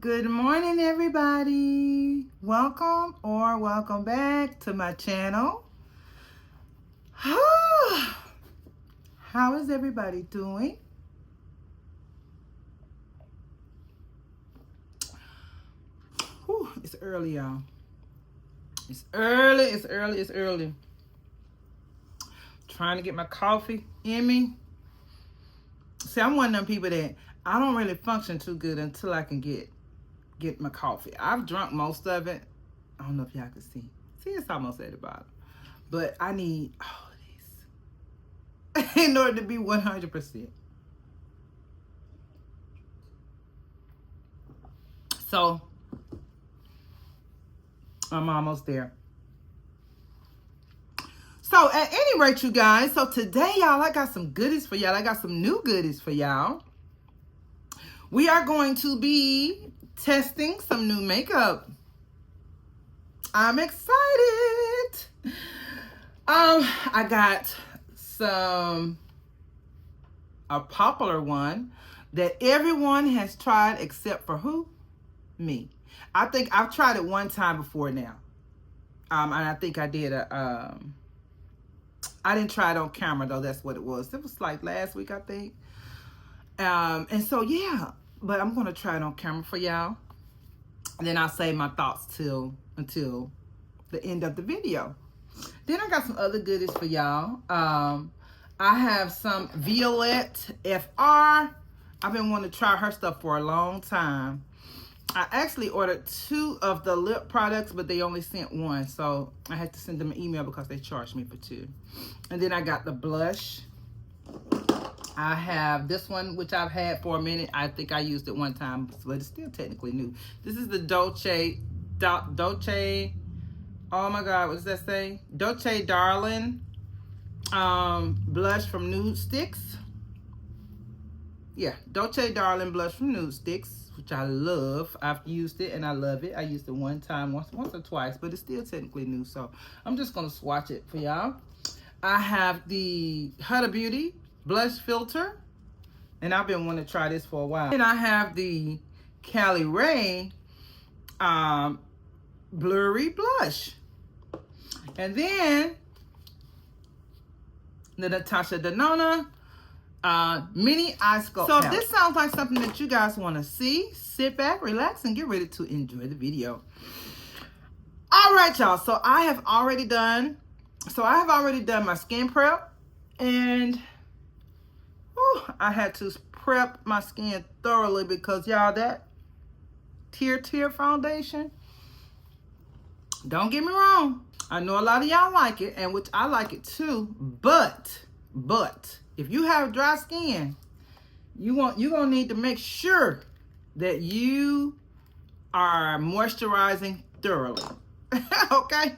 Good morning, everybody. Welcome or welcome back to my channel. How is everybody doing? Whew, it's early, y'all. It's early. Trying to get my coffee in me. See, I'm one of them people that I don't really function too good until I can get my coffee. I've drunk most of it. I don't know if y'all can see. See, it's almost at the bottom. But I need all of this in order to be 100%. So, I'm almost there. So, at any rate, you guys, so today, y'all, I got some goodies for y'all. I got some new goodies for y'all. We are going to be testing some new makeup. I'm excited. I got a popular one that everyone has tried except for who? Me. I think I've tried it one time before now. And I think I did I didn't try it on camera though. That's what it was. It was like last week, I think. And so yeah, but I'm gonna try it on camera for y'all. And then I'll save my thoughts until the end of the video. Then I got some other goodies for y'all. I have some Violette FR. I've been wanting to try her stuff for a long time. I actually ordered 2 of the lip products, but they only sent 1. So I had to send them an email because they charged me for 2. And then I got the blush. I have this one, which I've had for a minute. I think I used it one time, but it's still technically new. This is the Dolce, oh my God, what does that say? Dolce Darling blush from Nude Sticks. Yeah, Dolce Darling blush from Nude Sticks, which I love. I've used it and I love it. I used it one time, once or twice, but it's still technically new. So I'm just gonna swatch it for y'all. I have the Huda Beauty blush filter, and I've been wanting to try this for a while. And I have the Caliray blurry blush, and then the Natasha Denona mini eye sculpt. So if this sounds like something that you guys want to see, sit back, relax, and get ready to enjoy the video. All right, y'all. So I have already done my skin prep, and I had to prep my skin thoroughly because y'all, that TirTir foundation, don't get me wrong, I know a lot of y'all like it, and which I like it too, but if you have dry skin, you're gonna need to make sure that you are moisturizing thoroughly. Okay?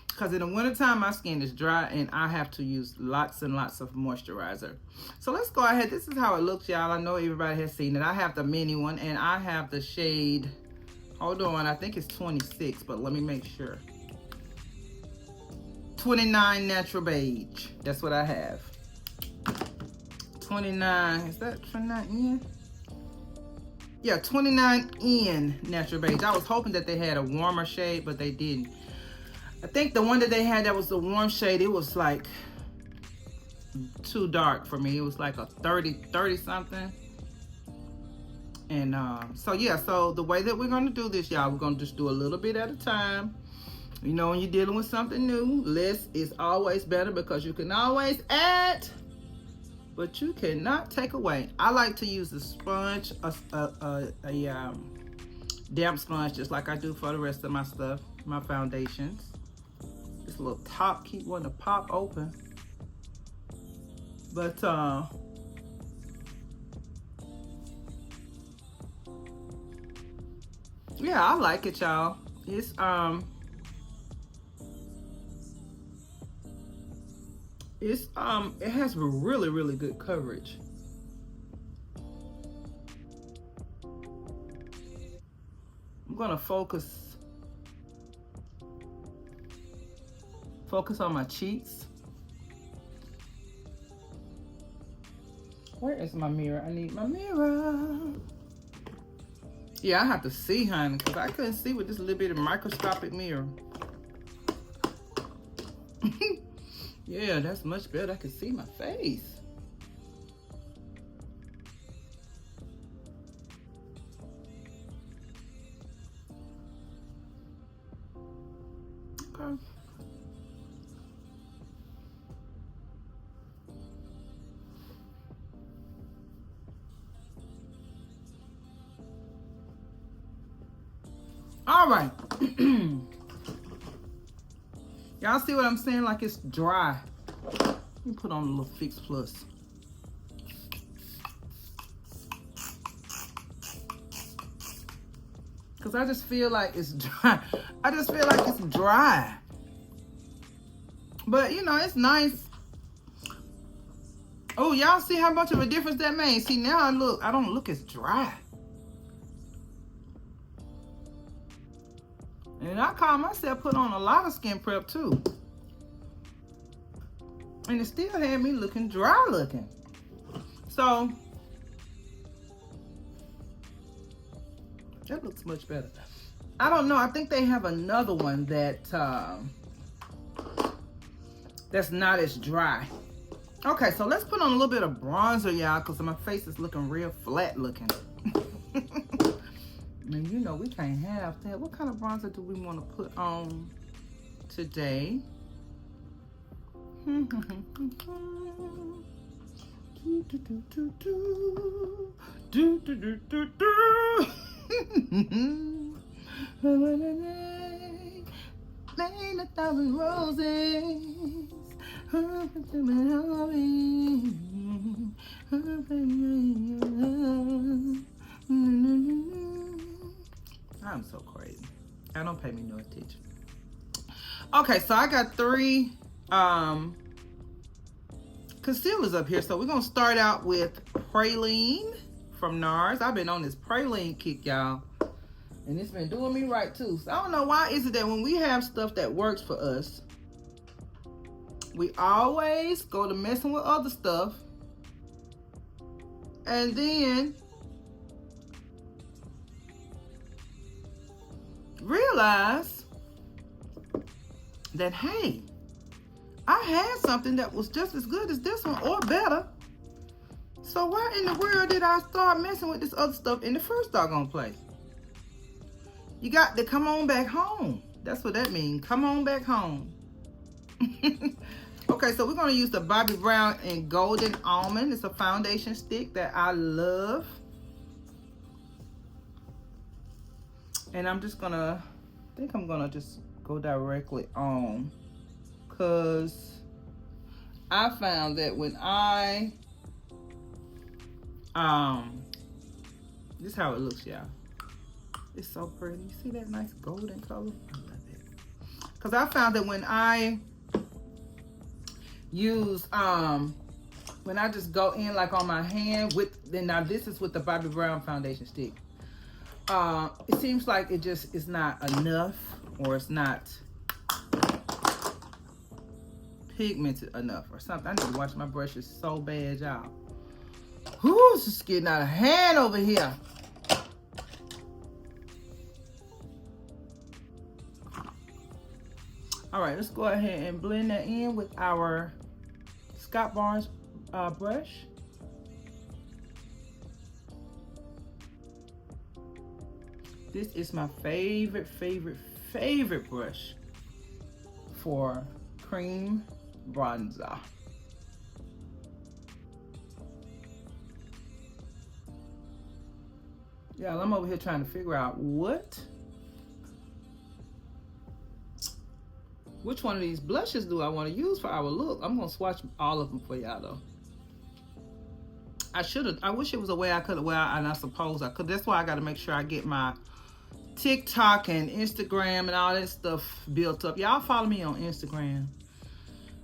Because in the wintertime, my skin is dry and I have to use lots and lots of moisturizer. So let's go ahead. This is how it looks, y'all. I know everybody has seen it. I have the mini one and I have the shade, hold on, I think it's 26, but let me make sure. 29 Natural Beige. That's what I have. 29, is that 29N? Yeah, 29N Natural Beige. I was hoping that they had a warmer shade, but they didn't. I think the one that they had that was the warm shade, it was like too dark for me. It was like a 30 something. And so yeah, so the way that we're gonna do this, y'all, we're gonna just do a little bit at a time. You know, when you're dealing with something new, less is always better because you can always add, but you cannot take away. I like to use a sponge, a damp sponge, just like I do for the rest of my stuff, my foundations. This little top keep wanting to pop open, but yeah, I like it, y'all. It's it has really good coverage. I'm gonna focus on my cheeks. Where is my mirror? I need my mirror. Yeah, I have to see, honey, because I couldn't see with this little bit of microscopic mirror. Yeah, that's much better. I can see my face. Okay. All right. Y'all see what I'm saying? Like it's dry. Let me put on a little Fix Plus. Because I just feel like it's dry. I just feel like it's dry. But, you know, it's nice. Oh, y'all see how much of a difference that made? See, now I don't look as dry. And I call myself put on a lot of skin prep too. And it still had me looking dry looking. So, that looks much better. I don't know. I think they have another one that that's not as dry. Okay, so let's put on a little bit of bronzer, y'all, because my face is looking real flat looking. And you know we can't have that. What kind of bronzer do we want to put on today? Made 1,000 roses. I'm so crazy. I don't pay me no attention. Okay, so I got 3 concealers up here. So we're gonna start out with Praline from NARS. I've been on this Praline kick, y'all, and it's been doing me right too. So I don't know why is it that when we have stuff that works for us, we always go to messing with other stuff, and then realize that, hey, I had something that was just as good as this one or better. So why in the world did I start messing with this other stuff in the first doggone place? You got to come on back home. That's what that means. Come on back home. Okay, so we're going to use the Bobbi Brown in Golden Almond. It's a foundation stick that I love. And I'm just going to, I think I'm going to just go directly on. Because I found that when I, this is how it looks, y'all. It's so pretty. You see that nice golden color? I love it. Because I found that when I use, when I just go in like on my hand with, then now this is with the Bobbi Brown foundation stick. It seems like it just is not enough, or it's not pigmented enough or something. I need to wash my brushes so bad, y'all. Whoo, it's just getting out of hand over here. All right, let's go ahead and blend that in with our Scott Barnes brush. This is my favorite brush for cream bronzer. Yeah, I'm over here trying to figure out which one of these blushes do I want to use for our look. I'm gonna swatch all of them for y'all though. I wish it was a way I could, and I suppose I could. That's why I got to make sure I get my TikTok and Instagram and all that stuff built up. Y'all follow me on Instagram.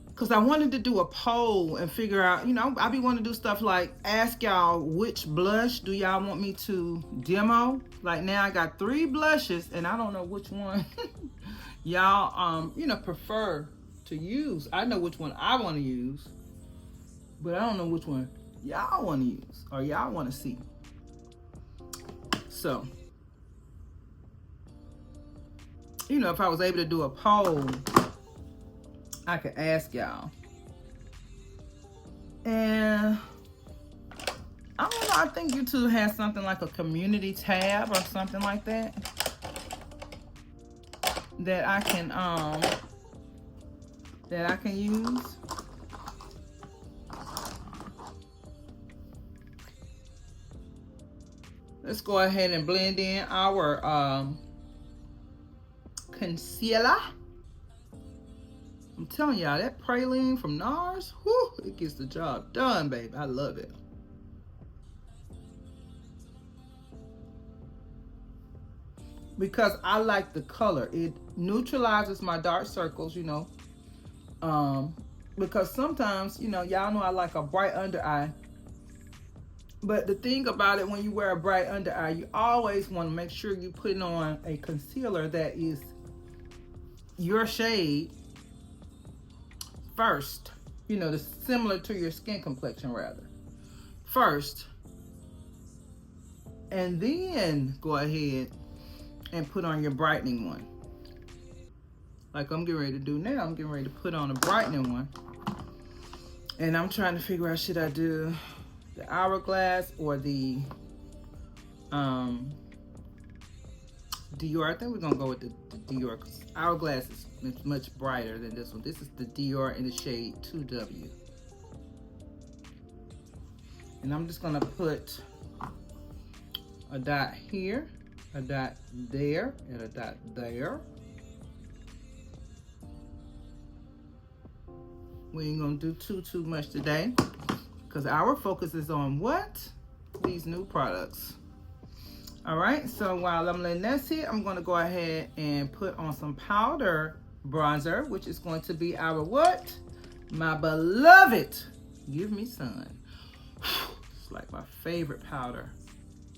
Because I wanted to do a poll and figure out, you know, I be wanting to do stuff like ask y'all which blush do y'all want me to demo. Like now I got 3 blushes and I don't know which one y'all, you know, prefer to use. I know which one I want to use, but I don't know which one y'all want to use or y'all want to see. So you know, if I was able to do a poll, I could ask y'all. And I don't know, I think YouTube has something like a community tab or something like that that I can use. Let's go ahead and blend in our concealer. I'm telling y'all, that praline from NARS, whew, it gets the job done, baby. I love it. Because I like the color. It neutralizes my dark circles, you know. Because sometimes, you know, y'all know I like a bright under eye. But the thing about it, when you wear a bright under eye, you always want to make sure you put on a concealer that is your shade first. You know, similar to your skin complexion, rather. First. And then go ahead and put on your brightening one. Like I'm getting ready to do now. I'm getting ready to put on a brightening one. And I'm trying to figure out, should I do the Hourglass or the Dior? I think we're gonna go with the Dior, because Hourglass is much brighter than this one. This is the Dior in the shade 2W. And I'm just gonna put a dot here, a dot there, and a dot there. We ain't gonna do too much today, because our focus is on what? These new products. All right, so while I'm letting that sit, I'm gonna go ahead and put on some powder bronzer, which is going to be our what? My beloved Give Me Sun. It's like my favorite powder.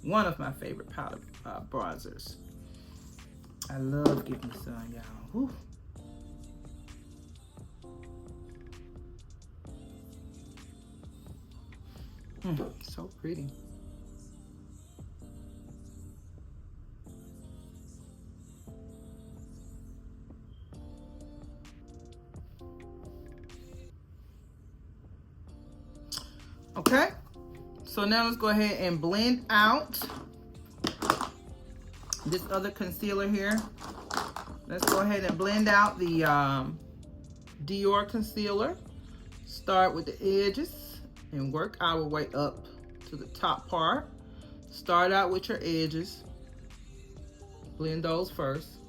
One of my favorite powder bronzers. I love Give Me Sun, y'all. So pretty. Okay, so now let's go ahead and blend out this other concealer here. Let's go ahead and blend out the Dior concealer. Start with the edges and work our way up to the top part. Start out with your edges. Blend those first.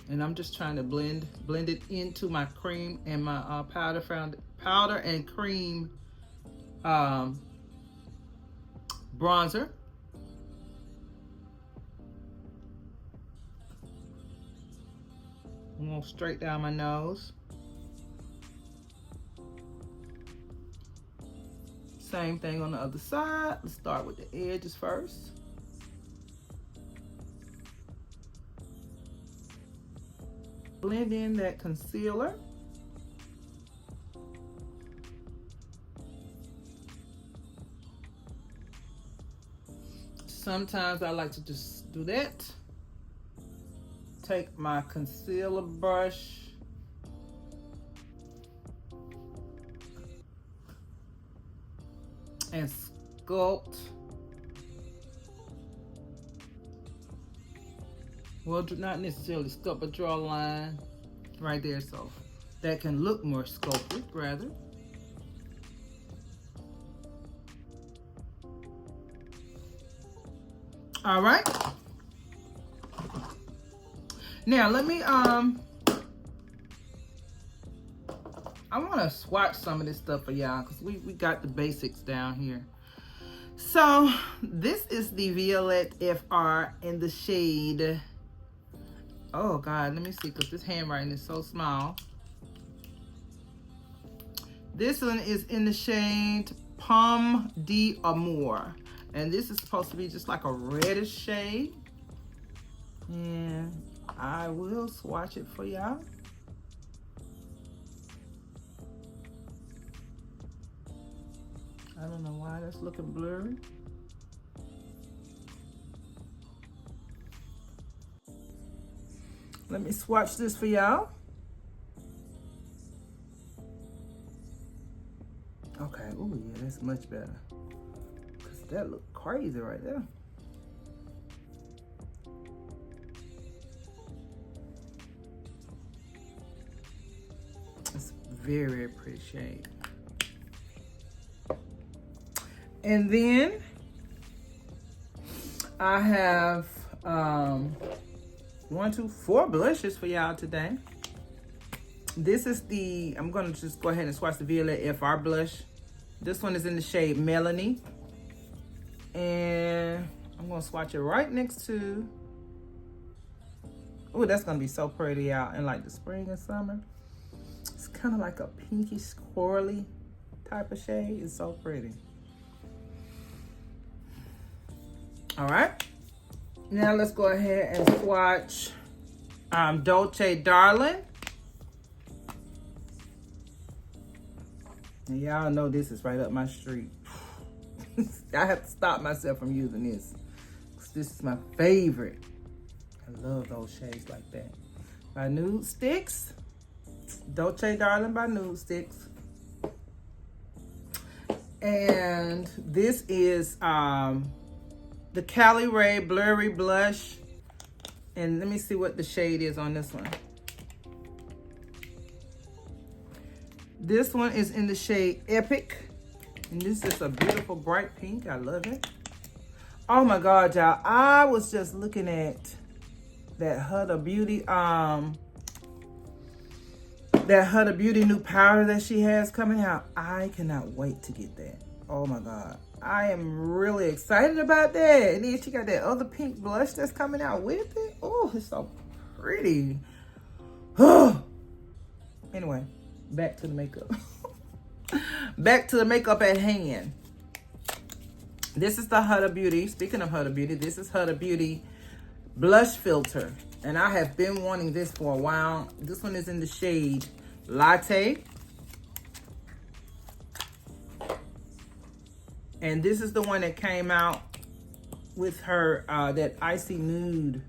And I'm just trying to blend it into my cream and my powder and cream bronzer. I'm going straight down my nose. Same thing on the other side. Let's start with the edges first. Blend in that concealer. Sometimes I like to just do that. Take my concealer brush and sculpt. Well, not necessarily sculpt, but draw a line right there so that can look more sculpted, rather. All right. Now let me I want to swatch some of this stuff for y'all, because we got the basics down here. So this is the Violette FR in the shade, oh God, let me see, because this handwriting is so small. This one is in the shade Pomme d'Amour, and this is supposed to be just like a reddish shade. And I will swatch it for y'all. I don't know why that's looking blurry. Let me swatch this for y'all. Okay, oh yeah, that's much better. Cause that look crazy right there. It's very, very pretty shade. And then I have 4 blushes for y'all today. This is the, I'm gonna just go ahead and swatch the Violette FR blush. This one is in the shade Melanie. And I'm gonna swatch it right next to, oh, that's gonna be so pretty out in like the spring and summer. It's kind of like a pinky squirrely type of shade. It's so pretty. All right, now let's go ahead and swatch Dolce Darling. And y'all know this is right up my street. I have to stop myself from using this. This is my favorite. I love those shades like that. By Nude Sticks. Dolce Darling by Nude Sticks. And this is the Caliray Blurry Blush. And let me see what the shade is on this one. This one is in the shade Epic. And this is a beautiful bright pink. I love it. Oh my God, y'all. I was just looking at that Huda Beauty, new powder that she has coming out. I cannot wait to get that. Oh my God. I am really excited about that. And then she got that other pink blush that's coming out with it. Oh, it's so pretty. Anyway, back to the makeup. Back to the makeup at hand. This is the Huda Beauty. Speaking of Huda Beauty, this is Huda Beauty blush filter. And I have been wanting this for a while. This one is in the shade Latte. And this is the one that came out with her, that Icy Nude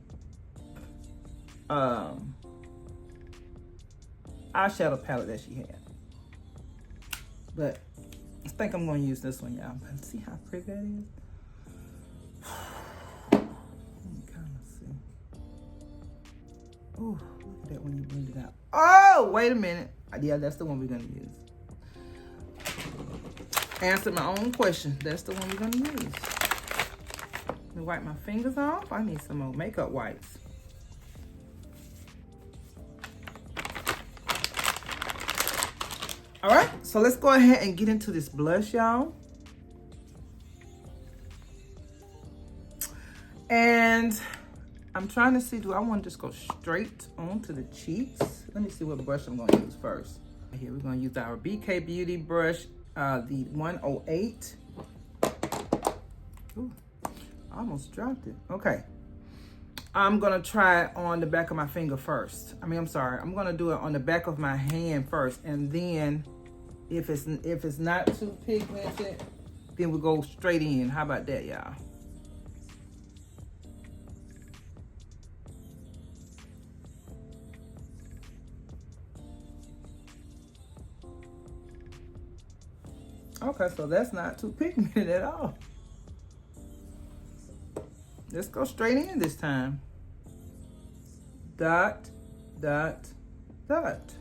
eyeshadow palette that she had. But I think I'm going to use this one, y'all. See how pretty that is? Let me kind of see. Oh, look at that when you blend it out. Oh, wait a minute. Yeah, that's the one we're going to use. Answer my own question. That's the one we're going to use. Let me wipe my fingers off. I need some more makeup wipes. All right, so let's go ahead and get into this blush, y'all. And I'm trying to see, do I want to just go straight onto the cheeks? Let me see what brush I'm going to use first. Here, we're going to use our BK Beauty brush, the 108. Ooh, I almost dropped it. Okay. I'm going to try it on the back of my finger first. I'm going to do it on the back of my hand first. And then if it's not too pigmented, then we'll go straight in. How about that, y'all? Okay, so that's not too pigmented at all. Let's go straight in this time. Dot, dot, dot.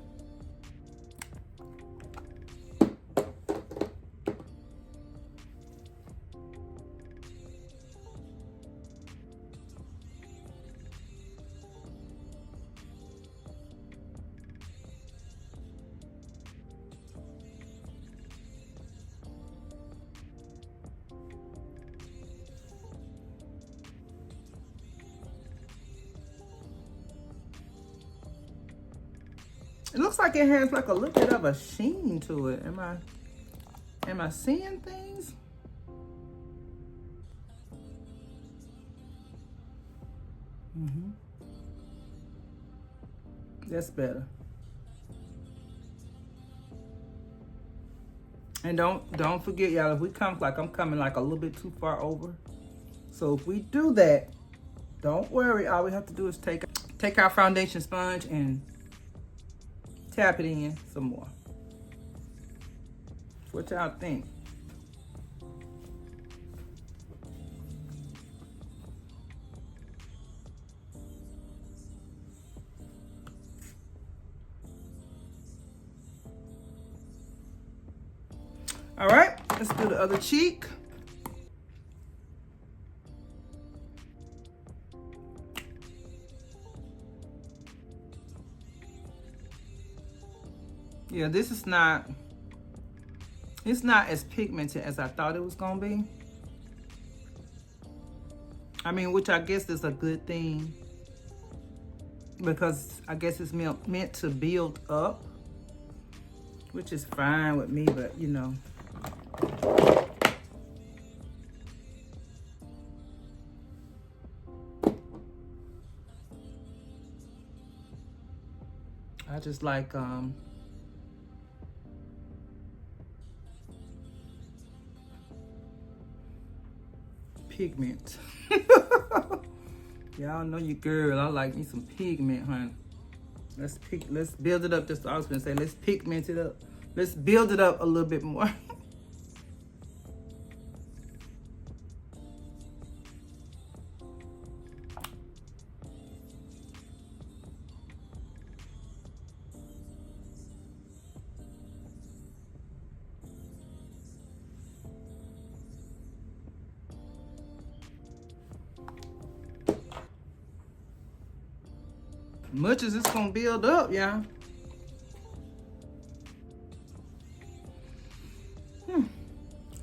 It looks like it has like a little bit of a sheen to it. Am I seeing things? That's better. And don't forget, y'all, if we come like I'm coming like a little bit too far over. So if we do that, don't worry. All we have to do is take take our foundation sponge and tap it in some more. What y'all think? All right, let's do the other cheek. Yeah, this is not, it's not as pigmented as I thought it was gonna be. I mean, which I guess is a good thing, because I guess it's meant to build up, which is fine with me, but you know. I just like pigment. Y'all know your girl. I like me some pigment, honey. Let's build it up. Just I was gonna say, let's pigment it up. Let's build it up a little bit more. Much as it's gonna build up, yeah. It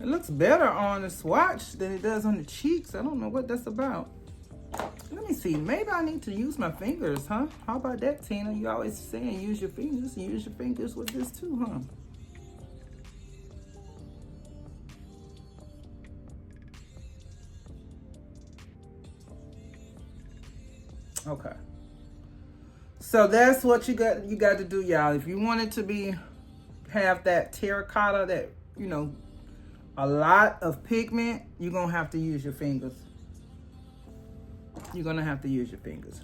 looks better on the swatch than it does on the cheeks. I don't know what that's about. Let me see. Maybe I need to use my fingers, huh? How about that, Tina? You always saying use your fingers. Use your fingers with this too, huh? Okay. So that's what you got to do, y'all. If you want it to have that terracotta, that, you know, a lot of pigment, you're going to have to use your fingers. You're going to have to use your fingers.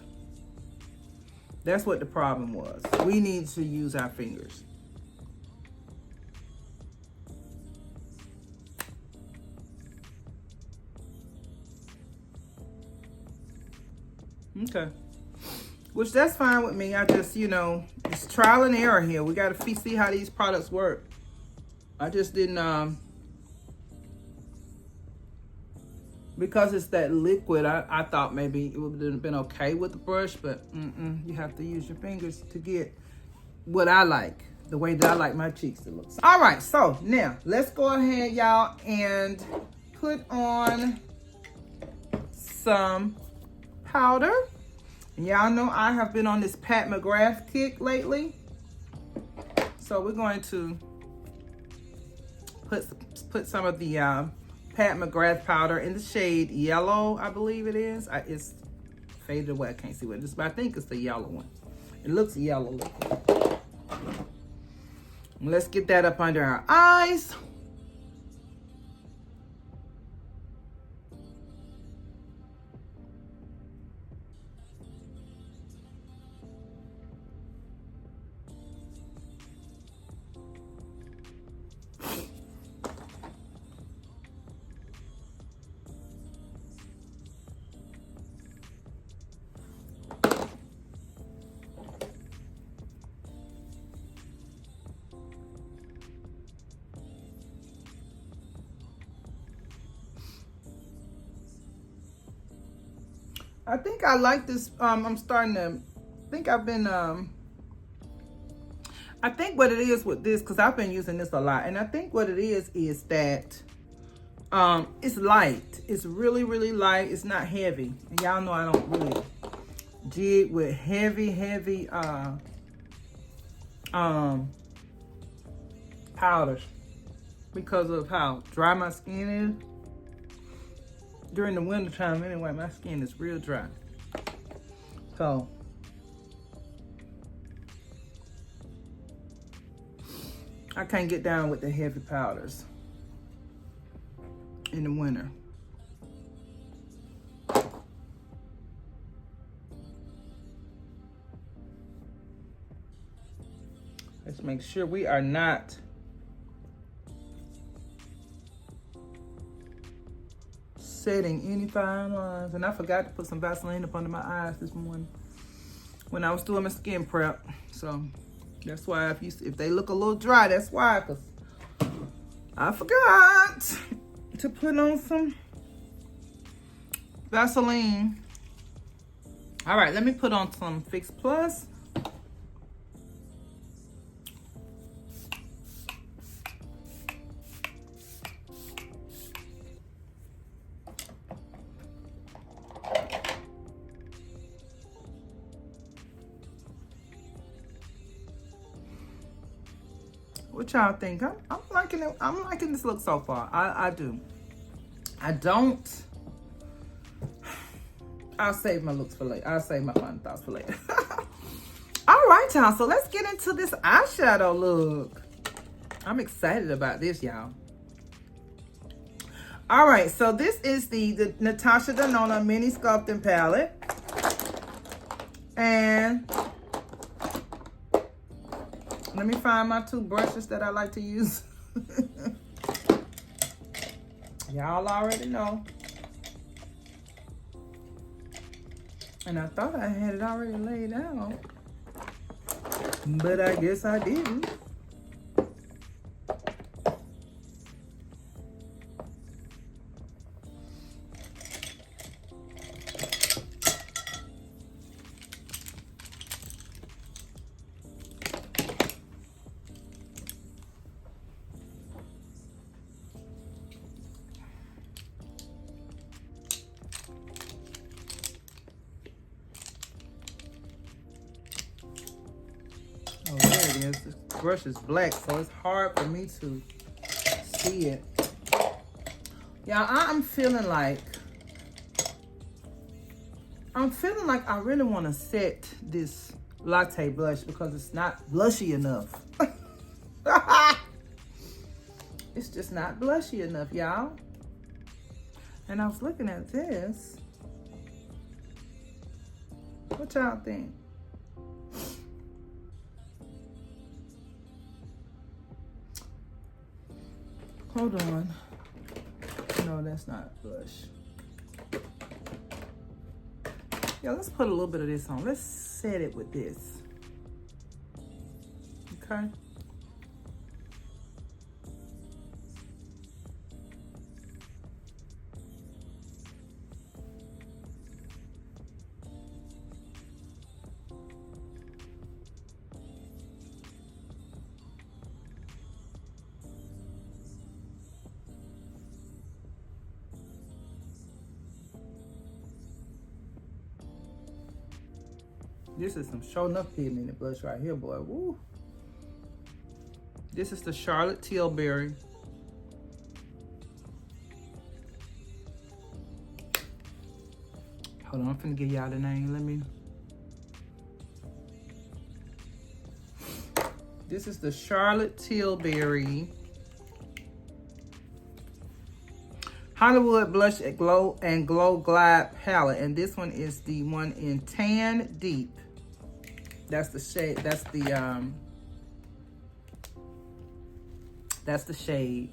That's what the problem was. We need to use our fingers. Okay. Which that's fine with me. I just, you know, it's trial and error here. We got to see how these products work. I just didn't, because it's that liquid, I thought maybe it would have been okay with the brush, but you have to use your fingers to get what I like, the way that I like my cheeks to look. All right, so now let's go ahead, y'all, and put on some powder. Y'all know I have been on this Pat McGrath kick lately. So we're going to put some of the Pat McGrath powder in the shade yellow, I believe it is. It's faded away, I can't see what it is, but I think it's the yellow one. It looks yellow looking. Let's get that up under our eyes. I think I like this. I'm starting to think I've been, I think what it is with this, because I've been using this a lot, and I think what it is that it's light. It's really, really light. It's not heavy. And y'all know I don't really jig with heavy powders because of how dry my skin is. During the winter time anyway, my skin is real dry. So I can't get down with the heavy powders in the winter. Let's make sure we are not setting any fine lines. And I forgot to put some Vaseline up under my eyes this morning when I was doing my skin prep. So that's why if they look a little dry, that's why, because I forgot to put on some Vaseline. All right, let me put on some Fix Plus. What y'all think? I'm liking it. I'm liking this look so far. I do. I'll save my looks for later. I'll save my fun thoughts for later. All right, y'all. So let's get into this eyeshadow look. I'm excited about this, y'all. All right. So this is the Natasha Denona Mini Sculpting Palette. And let me find my two brushes that I like to use. Y'all already know. And I thought I had it already laid out, but I guess I didn't. Oh, there it is. This brush is black, so it's hard for me to see it. Y'all, I'm feeling like I really want to set this latte blush because it's not blushy enough. It's just not blushy enough, y'all. And I was looking at this. What y'all think? Hold on. No, that's not blush. Yeah, let's put a little bit of this on. Let's set it with this. Okay. This is some show enough hidden in the blush right here, boy. Woo. This is the Charlotte Tilbury. Hold on, I'm finna give y'all the name. Let me. This is the Charlotte Tilbury Hollywood Blush and Glow Glide palette, and this one is the one in Tan Deep. That's the shade. That's the shade.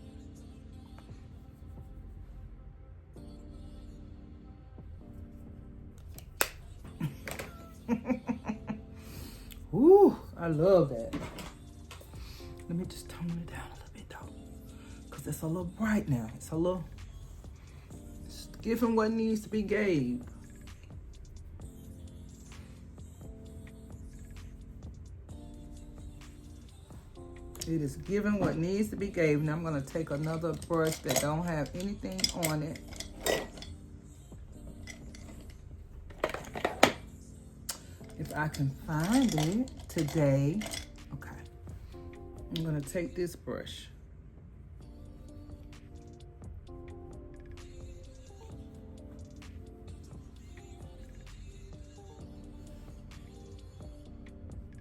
Ooh, I love that. Let me just tone it down a little bit though, because it's a little bright now. It's a little. Give him what needs to be gave. It is giving what needs to be gave. Now I'm going to take another brush that don't have anything on it. If I can find it today. Okay. I'm going to take this brush.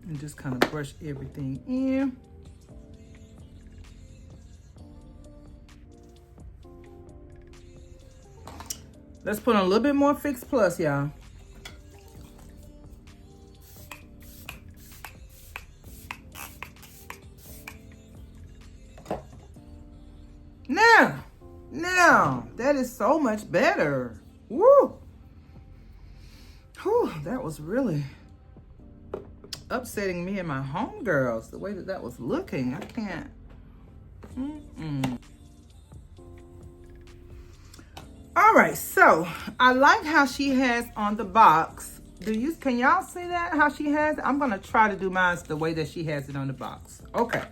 And just kind of brush everything in. Let's put on a little bit more Fix Plus, y'all. Yeah, that is so much better. Woo! Whew, that was really upsetting me and my homegirls, the way that that was looking. I can't. All right, so I like how she has on the box. Can y'all see that, how she has it? I'm gonna try to do mine the way that she has it on the box. Okay,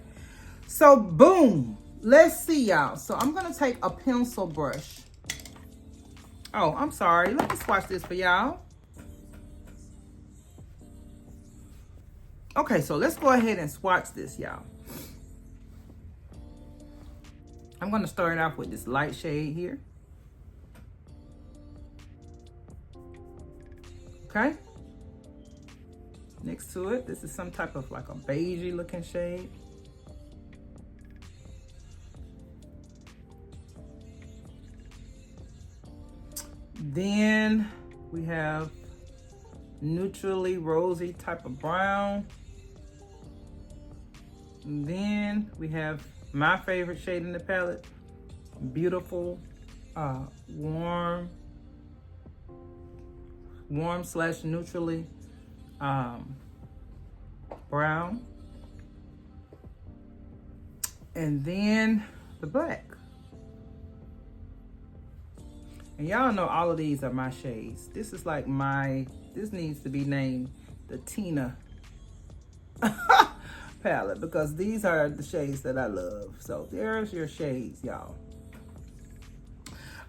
so boom, let's see, y'all. So I'm gonna take a pencil brush. Oh, I'm sorry, let me swatch this for y'all. Okay, so let's go ahead and swatch this, y'all. I'm gonna start off with this light shade here. Okay. Next to it, this is some type of like a beigey looking shade. Then we have neutrally rosy type of brown. And then we have my favorite shade in the palette, beautiful warm slash neutrally brown. And then the black. And y'all know all of these are my shades. This is like this needs to be named the Tina palette, because these are the shades that I love. So there's your shades, y'all.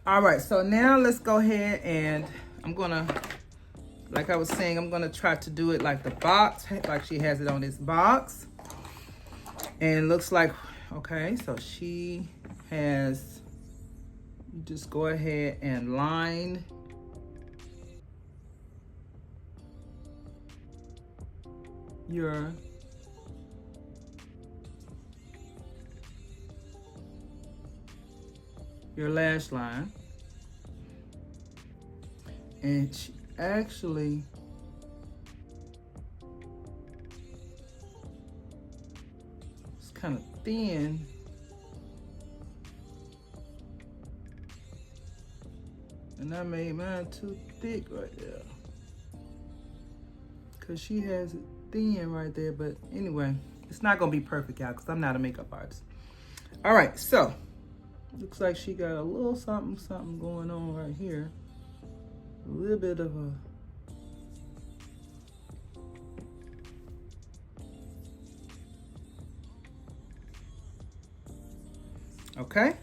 All right, so now let's go ahead and I'm gonna, like I was saying, I'm gonna try to do it like the box, like she has it on this box. And it looks like, okay, so she has, just go ahead and line your lash line. And she actually it's kind of thin. And I made mine too thick right there, because she has it thin right there. But anyway, it's not gonna be perfect, y'all, because I'm not a makeup artist. All right, so looks like she got a little something going on right here. A little bit of a okay.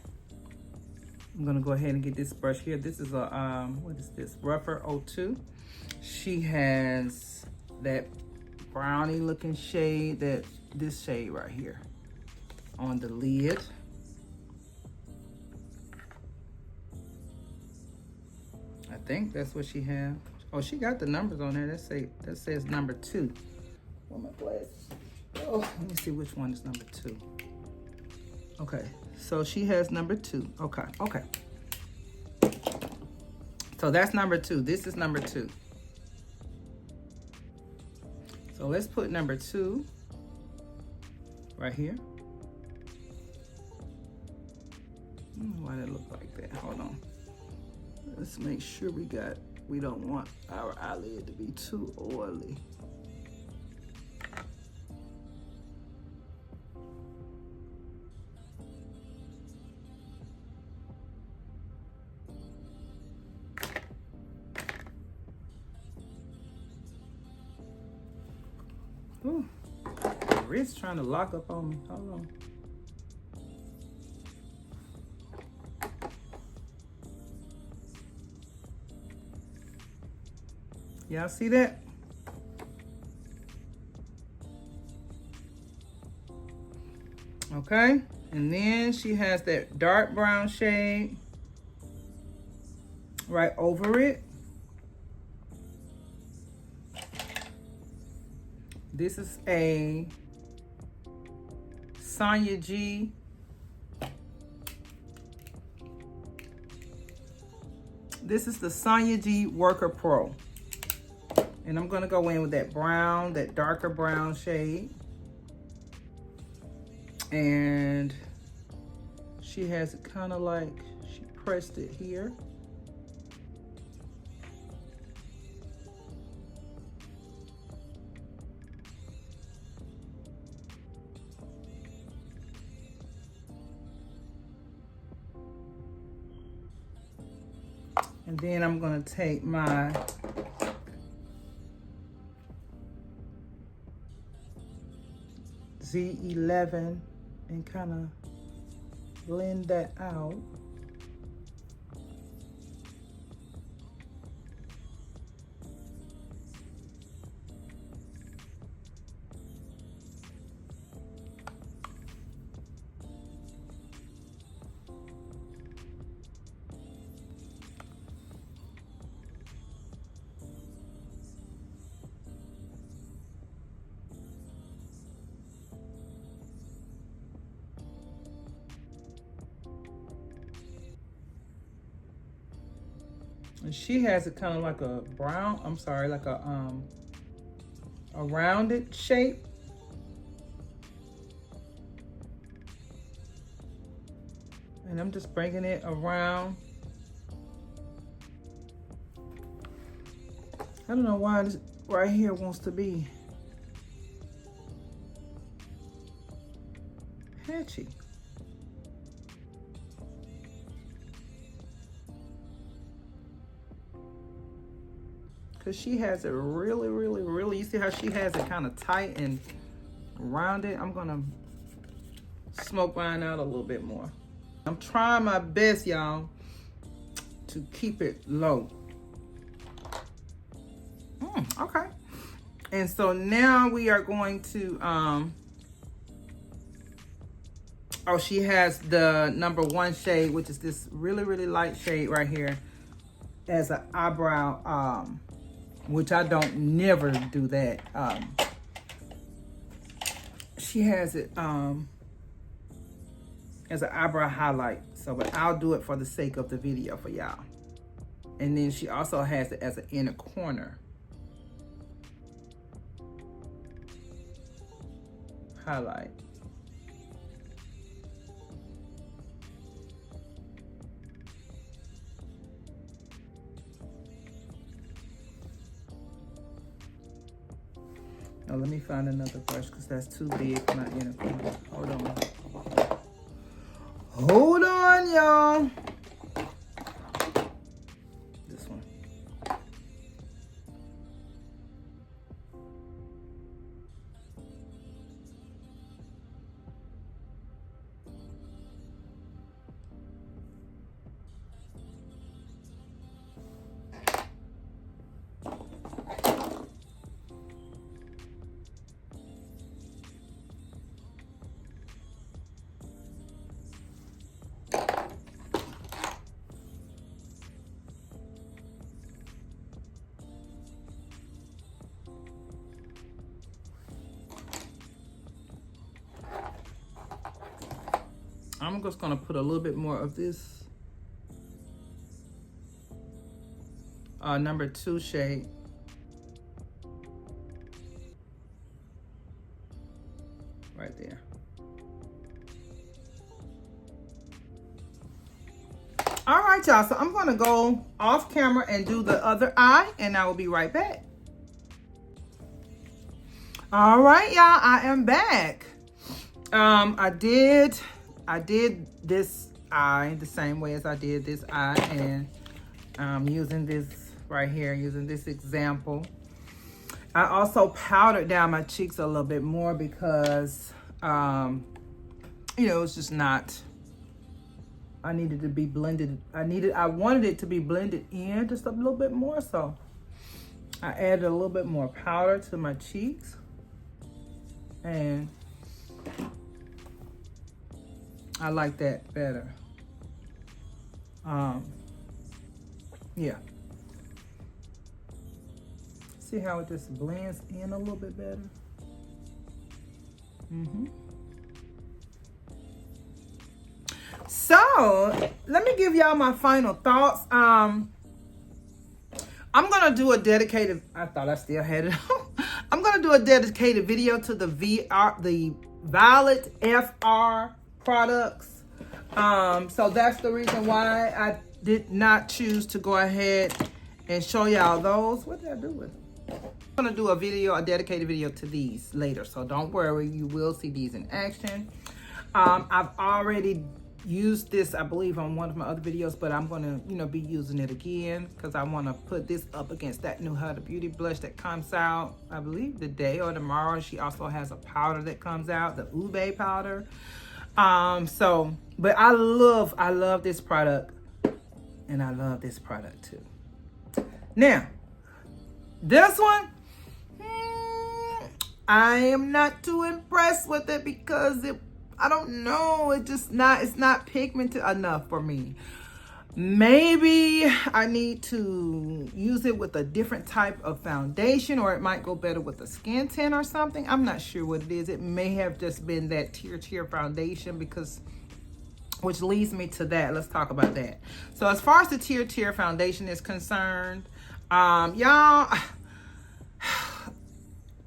I'm gonna go ahead and get this brush here. This is a what is this? Rougher 02. She has that brownie looking shade, this shade right here on the lid. I think that's what she has. Oh, she got the numbers on there. That says number 2. Where are my glasses? Oh, let me see which one is number 2. Okay, so she has number 2. Okay. So that's number 2. This is number 2. So let's put number 2 right here. Why did it look like that? Hold on. Let's make sure we don't want our eyelid to be too oily. Ooh, my wrist trying to lock up on me. Hold on. Y'all see that? Okay, and then she has that dark brown shade right over it. This is a Sonia G. This is the Sonia G Worker Pro. And I'm gonna go in with that brown, that darker brown shade. And she has it kind of like, she pressed it here. And then I'm going to take my Z11 and kind of blend that out. And she has it kind of like a brown, I'm sorry, like a rounded shape. And I'm just bringing it around. I don't know why this right here wants to be patchy. Because she has it really, really, really, you see how she has it kind of tight and rounded? I'm going to smoke mine out a little bit more. I'm trying my best, y'all, to keep it low. Okay. And so now we are going to, oh, she has the number 1 shade, which is this really, really light shade right here as an eyebrow, which I don't never do that. She has it as an eyebrow highlight. So, but I'll do it for the sake of the video for y'all. And then she also has it as an inner corner highlight. Now let me find another brush because that's too big for my inner corner. Hold on. Hold on, y'all. This one. I'm just gonna put a little bit more of this number 2 shade. Right there. All right, y'all, so I'm gonna go off camera and do the other eye, and I will be right back. All right, y'all, I am back. I did this eye the same way as I did this eye, and I'm using this right here, using this example. I also powdered down my cheeks a little bit more because, you know, it's just not, I needed to be blended. I wanted it to be blended in just a little bit more, so I added a little bit more powder to my cheeks, and I like that better. Yeah. See how it just blends in a little bit better? So, let me give y'all my final thoughts. I'm gonna do a dedicated, I thought I still had it on. I'm gonna do a dedicated video to the Violet FR products. So that's the reason why I did not choose to go ahead and show y'all those. What did I do with them? I'm gonna do a video, a dedicated video to these later, so don't worry, you will see these in action. I've already used this, I believe, on one of my other videos, but I'm gonna, you know, be using it again because I want to put this up against that new Huda Beauty blush that comes out, I believe, today or tomorrow. She also has a powder that comes out, the Ube powder. But I love this product, and I love this product too. Now, this one, I am not too impressed with it because I don't know, it's not pigmented enough for me. Maybe I need to use it with a different type of foundation, or it might go better with a skin tint or something. I'm not sure what it is. It may have just been that TirTir foundation, which leads me to that. Let's talk about that. So as far as the TirTir foundation is concerned, y'all,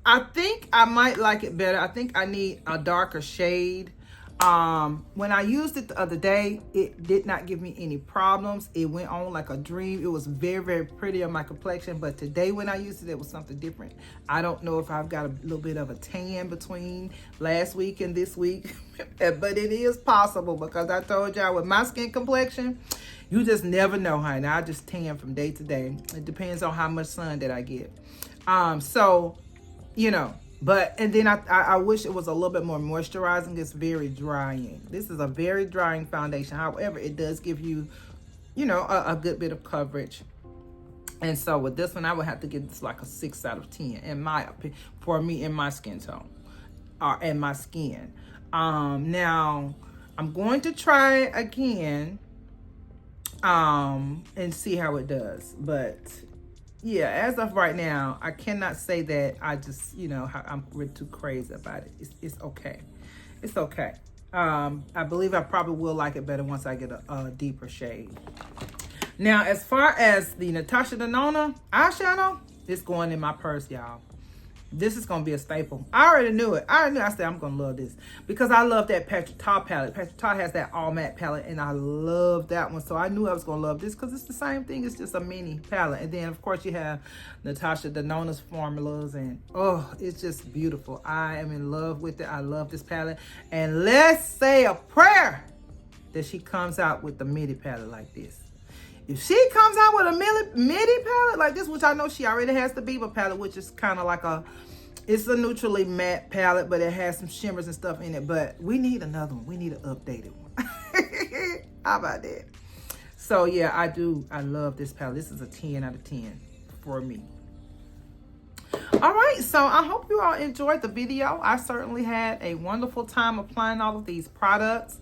I think I might like it better. I think I need a darker shade. When I used it the other day, it did not give me any problems. It went on like a dream. It was very, very pretty on my complexion. But today when I used it, it was something different. I don't know if I've got a little bit of a tan between last week and this week. But it is possible because I told y'all with my skin complexion, you just never know, honey. I just tan from day to day. It depends on how much sun that I get. So, you know. And then I wish it was a little bit more moisturizing. It's very drying. This is a very drying foundation. However, it does give you, you know, a good bit of coverage. And so with this one, I would have to give this like a 6 out of 10 in my opinion, for me in my skin tone or in my skin. Now I'm going to try it again and see how it does. But yeah, as of right now, I cannot say that I just, you know, I'm really too crazy about it. It's okay. It's okay. I believe I probably will like it better once I get a deeper shade. Now, as far as the Natasha Denona eyeshadow, it's going in my purse, y'all. This is going to be a staple. I already knew it. I said I'm going to love this because I love that TirTir palette. TirTir has that all matte palette, and I love that one. So I knew I was going to love this because it's the same thing. It's just a mini palette. And then, of course, you have Natasha Denona's formulas, and oh, it's just beautiful. I am in love with it. I love this palette. And let's say a prayer that she comes out with the midi palette like this. If she comes out with a midi palette like this, which I know she already has the Beaver palette, which is kind of like it's a neutrally matte palette, but it has some shimmers and stuff in it. But we need another one. We need an updated one. How about that? So yeah, I love this palette. This is a 10 out of 10 for me. All right, so I hope you all enjoyed the video. I certainly had a wonderful time applying all of these products.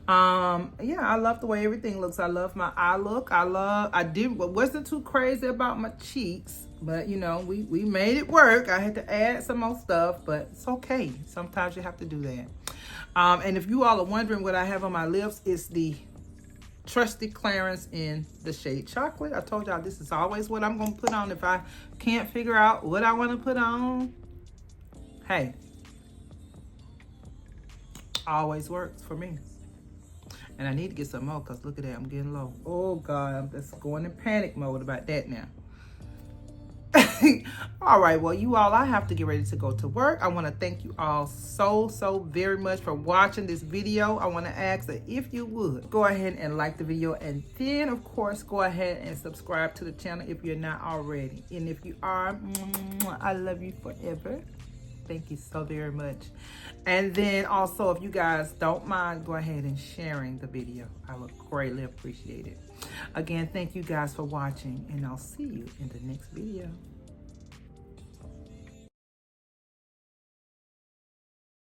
Yeah, I love the way everything looks. I love my eye look. Wasn't too crazy about my cheeks, but you know, we made it work. I had to add some more stuff, but it's okay. Sometimes you have to do that. And if you all are wondering what I have on my lips, it's the trusty Clarence in the shade Chocolate. I told y'all this is always what I'm going to put on if I can't figure out what I want to put on. Hey, always works for me. And I need to get some more because look at that, I'm getting low. Oh God, I'm just going in panic mode about that now. All right, well, you all, I have to get ready to go to work. I want to thank you all so very much for watching this video. I want to ask that if you would go ahead and like the video, and then of course go ahead and subscribe to the channel if you're not already. And if you are, I love you forever. Thank you so very much. And then also, if you guys don't mind, go ahead and sharing the video. I would greatly appreciate it. Again, thank you guys for watching, and I'll see you in the next video.